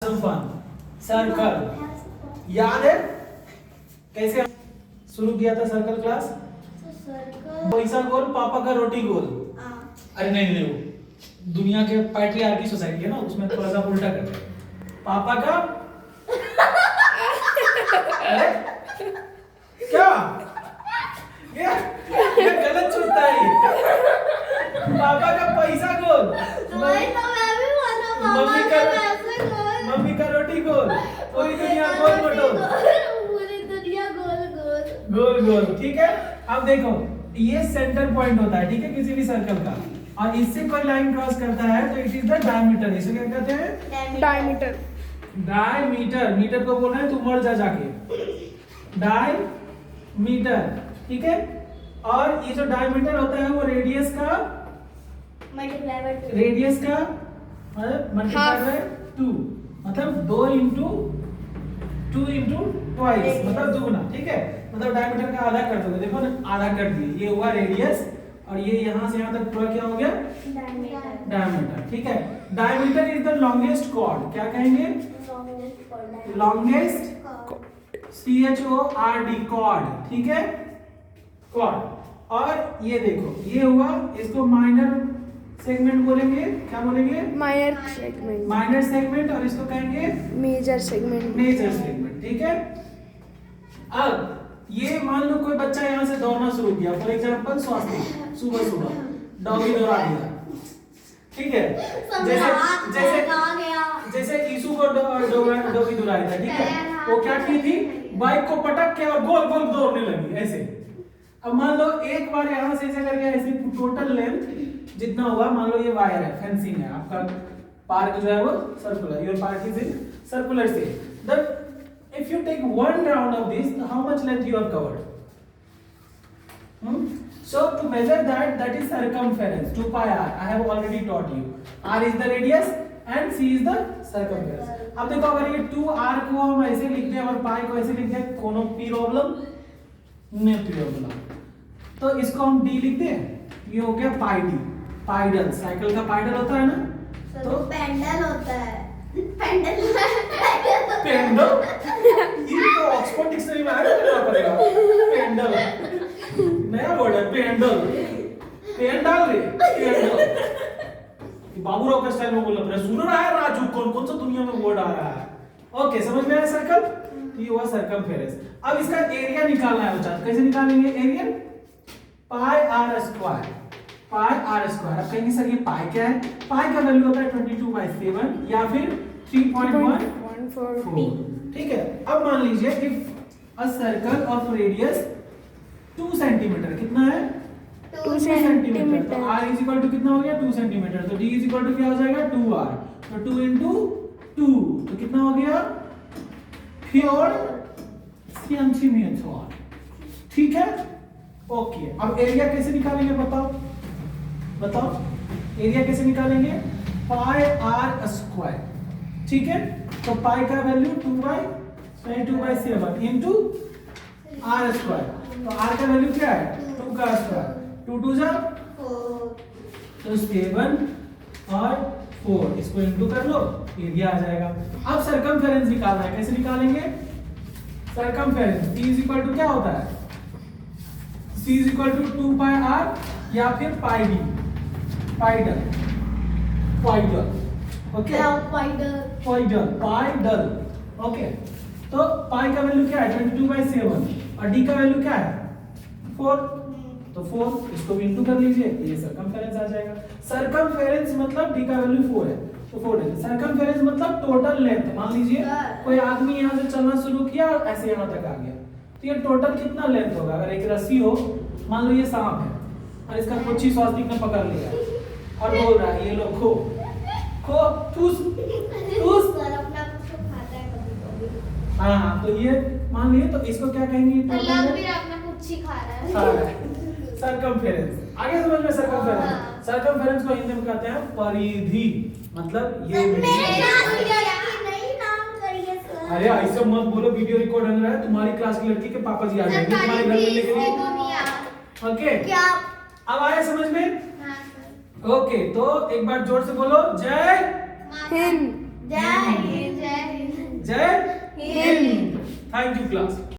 Circle याद है कैसे शुरू किया था सर्कल क्लास? पैसा गोल पापा का रोटी गोल। अरे नहीं वो दुनिया के पैट्रियार्की सोसाइटी है ना, उसमें थोड़ा सा उल्टा करते हैं। पापा का अरे क्या ये गलत सोचता है। पापा का पैसा गोल, मम्मी का रोटी गोल, पूरी दुनिया गोल मटोल, गोल गोल। ठीक है, अब देखो ये सेंटर पॉइंट होता है, ठीक है, किसी भी सर्कल का, और इससे कोई लाइन क्रॉस करता है तो इट इज द डायमीटर। इसे क्या कहते हैं? डायमीटर। डायमीटर, मीटर को बोल रहे हैं, तू मर जा जाके। डायमीटर, ठीक है। और ये जो डायमीटर होता है वो रेडियस का मल्टीप्लाई बाय 2, मतलब 2 इंटू 2 इंटू ट्वाइस, मतलब दुगना। ठीक है, मतलब डायमीटर का आधा कर दोगे। देखो ना, आधा कर दिए, ये हुआ रेडियस, और ये यहाँ से यहाँ तक पूरा क्या हो गया? डायमीटर। ठीक है, diameter is the longest chord. क्या कहेंगे? Longest, CHORD, cord. ठीक है, कॉर्ड। और ये देखो, ये हुआ, इसको माइनर सेगमेंट बोलेंगे। क्या बोलेंगे? Minor segment. Minor segment. और इसको कहेंगे मेजर सेगमेंट। Major segment. ठीक है, अब ये मान लो कोई बच्चा यहाँ से दौड़ना शुरू किया, फॉर एग्जांपल स्वास्थ्य, सुबह सुबह डॉगी दौड़ा दिया। ठीक है, जैसे ईसु को डॉगी दौड़ाया था। ठीक है, वो क्या की थी? बाइक को पटक के और गोल गोल दौड़ने लगी ऐसे। अब मान लो एक बार यहाँ से ऐसे करके, ऐसे टोटल लेंथ जितना हुआ, मान लो ये वायर है, फेंसिंग है, आपका पार्क जो है वो circular, your park is in circular से। The if you take one round of this, how much length you have covered? So to measure that is circumference, 2 pi r. I have already taught you. R is the radius and C is the circumference. अब देखो, अगर ये 2r को हम ऐसे लिख दें और pi को ऐसे लिख दें, कोनो प्रॉब्लम? नहीं प्रॉब्लम। तो इसको हम d लिख दें, ये हो गया pi d। पाइडल, साइकिल का पाइडल होता है ना, तो पेंडल होता है। पेंडल ये तो ऑक्सफोर्ड डिक्शनरी में आया ना, पड़ेगा पेंडल, नया वर्ड है पेंडल। पेंडल रे, पेंडल बाबूराव के स्टाइल में बोल रहा है। सुन रहा है राजू, कौन कौन सा दुनिया में वर्ड आ रहा है? ओके, समझ में आया सर्कल? ये हुआ सर्कमफेरेंस। अब इसका एरिया निकालना है बच्चा, कैसे निकालेंगे एरिया? पाई r स्क्वायर, पाई r स्क्वायर। अब कहेंगे सर ये पाई क्या है? पाई का वैल्यू होता है 22/7 या फिर 3.114। ठीक है, अब मान लीजिए if a circle of radius 2 centimetre, कितना है? 2 सेंटीमीटर। तो r इज इक्वल टू कितना हो गया? 2 सेंटीमीटर। तो d इज इक्वल टू क्या हो जाएगा? 2r। तो 2 into 2 तो कितना हो गया? 4 सेंटीमीटर। ठीक है, ओके। अब एरिया कैसे निकालेंगे बताओ एरिया कैसे निकालेंगे? पाई r स्क्वायर। ठीक है, तो पाई का वैल्यू 2/7 इनटू r स्क्वायर। तो r का वैल्यू क्या है? 2 का स्क्वायर, 2 2 जा 4, तो 7 और 4, इसको इनटू कर लो, एरिया आ जाएगा। अब सर्कमफेरेंस निकालना है, कैसे निकालेंगे? Circumference c is equal to क्या होता है? c is equal to 2 pi r या फिर pi d, pi d. Okay, pi d. Okay, तो पाई का वैल्यू क्या है? 22/7 और d का वैल्यू क्या है? 4। तो 4, इसको भी इनटू कर लीजिए, ये सर्कमफेरेंस आ जाएगा। सर्कमफेरेंस मतलब d का वैल्यू 4 है, तो 4 है। सर्कमफेरेंस मतलब टोटल लेंथ। मान लीजिए कोई आदमी यहाँ से चलना शुरू किया और ऐसे यहाँ तक आ गया, तो ये टोटल कितना लेंथ होगा? अगर एक रस्सी हो, मान लो ये सांप है और इसका कुछ स्वास्तिक ने पकड़ लिया और बोल रहा है ये लो खो ठूस। सर अपना कुछ खाता है कभी-कभी। हाँ, तो ये मान लिए, तो इसको क्या कहेंगे? मतलब फिर अपना कुछ ही खा रहा है। सर्कमफेरेंस। आगे समझ में? सर्कमफेरेंस को हिंदी में कहते हैं परिधि। मतलब ये अरे ऐसे मत बोलो, वीडियो रिकॉर्ड हो रहा है। तुम्हारी क्लास की लड़की के पापा जी आ जाएंगे तुम्हारे घर में लेके। ओके, अब आया समझ में? ओके, तो एक बार जोर से बोलो, जय हिंद। जय थैंक यू क्लास।